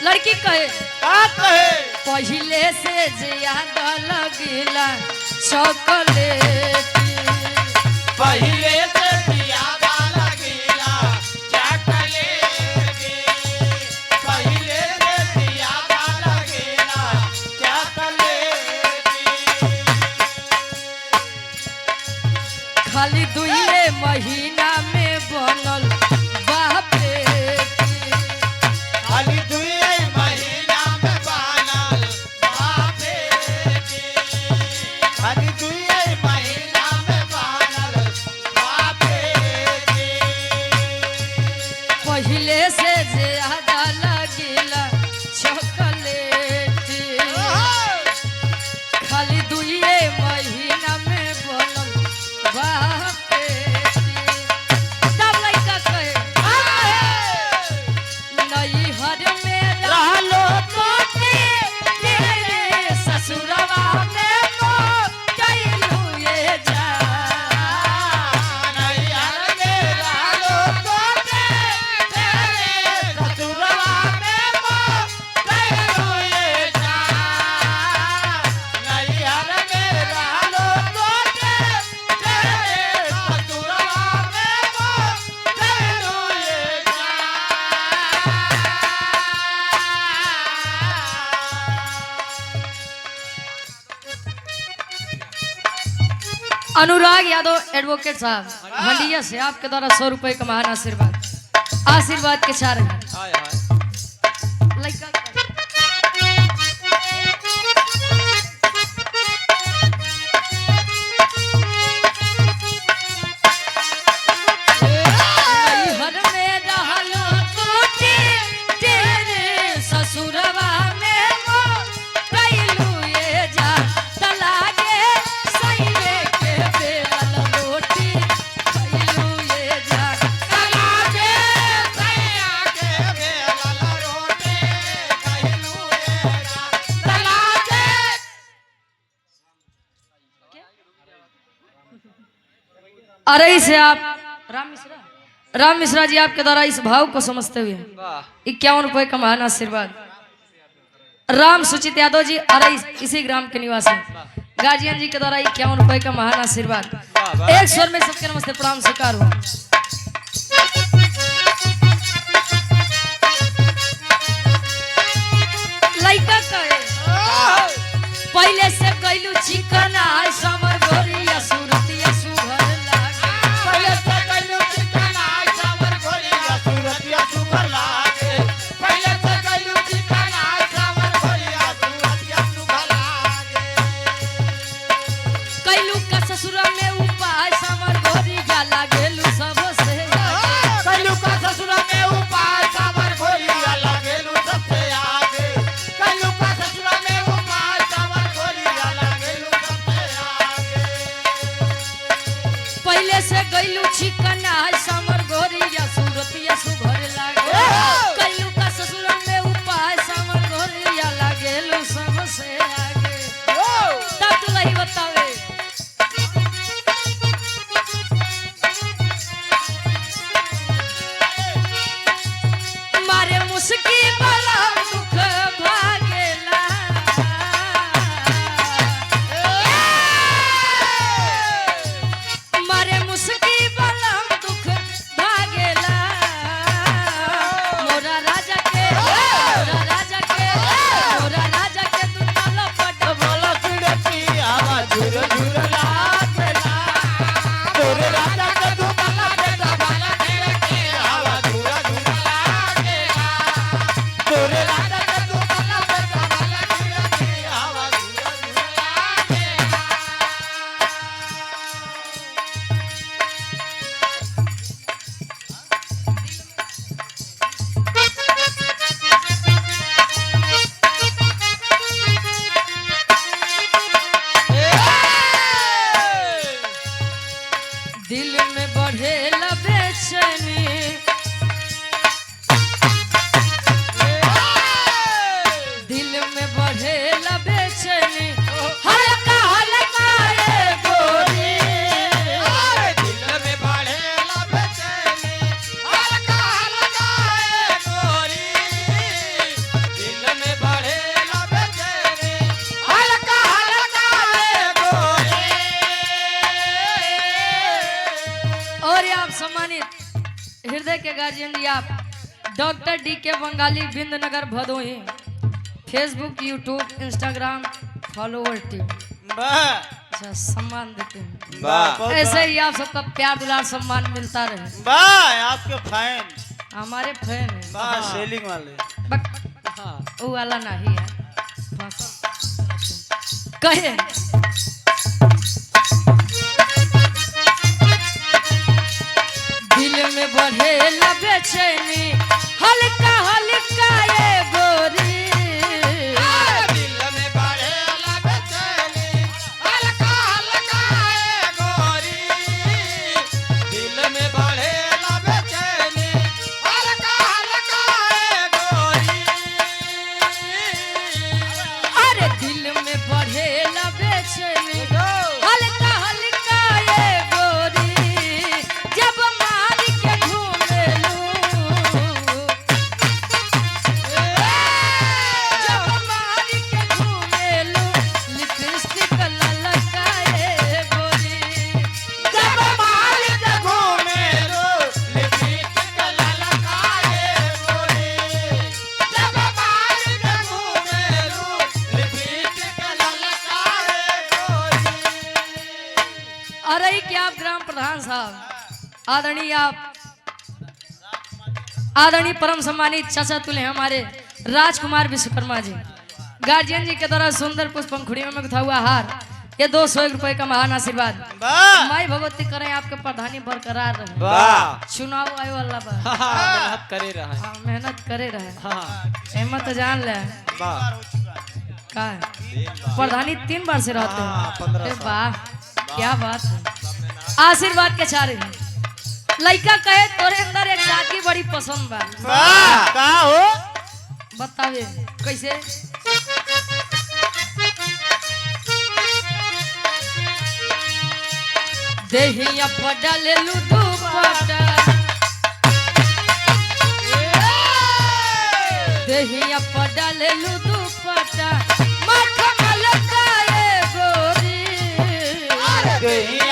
लड़की कहे का कहे पहले से ज्यादा लगेला चॉकलेट पहले से ज्यादा लगेला चॉकलेट पहले से ज्यादा लगेला चॉकलेट खाली 2 महीना में बनल बापे खाली 2 महीना में बनल बापे खाली 2 महीना में बनल बापे पहले से ज्यादा लगेला चॉकलेट खाली 2 महीना में बनल बापे तब लड़का कहे नई हर में रहलो तेरे ससुरवा में तो कैलू ये जा नैयर में रहलो तेरे ससुरवा में कैलू ये जा नैयर में रहलो तेरे ससुरवा में कैलू ये जा अनुराग यादव एडवोकेट साहब हंडिया से आपके द्वारा 100 रुपए का महान आशीर्वाद आशीर्वाद के 4 हैं लड़का नैहर में रहलो टूटी तेरे ससुरवा में वो कैलू ये जा तलागे सैये के बेलल रोटी कैलू ये जा तलागे सैया के बेलल रोटी कैलू ये जा तलागे अरे इसे आप राम मिश्रा जी आपके द्वारा इस भाव को समझते हुए 51 रुपए का महान आशीर्वाद राम सुचित यादव जी अरे इसी ग्राम के निवासी गाजियन जी के द्वारा 51 रुपए का महान आशीर्वाद एक स्वर में सबके नमस्ते प्रणाम स्वीकार हो लड़का कहे पहले से कैलू चिकन आय समर गोरिया सुरतिया सुघर लागे पहले से कैलू चिकन आय सावर गोरिया सूरतिया सुगर लागे पहले से कैलू चिकन आय सावर गोरिया सूरतिया सुगर लागे कैलू का ससुर में उपाय समर गोरिया लागेलू सबसे कैलू का ससुर में उपाय सावर गोरिया लागेलू सबसे आगे कैलू का ससुर में उपाय सावर गोरिया लागेलू सबसे आगे पहले से गैलू चिकन आय समर गोरिया सुरतिया सुघर लागे कैलू का ससुर में उपाय समर गोरिया लागेलू सबसे आगे तब तू नहीं बतावे मारे मुस्की वाला दुख भागेला मारे मुस्की वाला दुख भागेला मोरा राजा के तू चलो पट बोलो चिड़ती आवाज झुर झुर लागेला तोरे राजा के धुमला बेटा वाला चिड़ती आवाज झुर झुर लागेला तोरे गार्जियन जी आप doctor D K Bangali Bindnagar Bhadohi Facebook YouTube Instagram follower team अच्छा सम्मान देते हैं वाह ऐसे ही आप सबका प्यार दुलार सम्मान मिलता रहे वाह आपके फैन हमारे फैन है वाह सेलिंग वाले वो वाला नहीं है बस कहे दिल में बढ़े बेचैनी हल्का हल्का ये गोरी दिल में बढ़े बेचैनी हल्का हल्का ये गोरी दिल में बढ़े बेचैनी हल्का हल्का ये गोरी अरे दिल में बढ़े बेचैनी हल्का हल्का ये गोरी जब मार के घूमे जब मार के घूमे लिपस्टिक ललका ये गोरी जब मार के घूमे लो लिपस्टिक ललकाए गोरी जब मार के घूमे लो लिपस्टिक ललकाए गोरी अरे क्या आप ग्राम प्रधान साहब आदरणीय परम सम्मानित चाचा तुल्य हमारे राजकुमार विश्वकर्मा जी गार्जियन जी के द्वारा सुंदर पुष्प पंखुड़ी में था हुआ हार ये 201 रुपए का महान आशीर्वाद वाह माई भगवती करें आपके प्रधानी बरकरार रहे वाह चुनाव आयो वाला बा मेहनत करे रहा हाँ, मेहनत करे रहे हाँ हिम्मत जान ले वाह का है? प्रधानी 3 बार से रहते हैं अरे वाह क्या बात है आशीर्वाद के चारे लड़का कहे तोरे अंदर एक जाति बड़ी पसंद बा वाह का हो बतावे कैसे देहिया पडल लुदू पटा देहिया पडल लुदू पटा मखमल का ये गोरी गई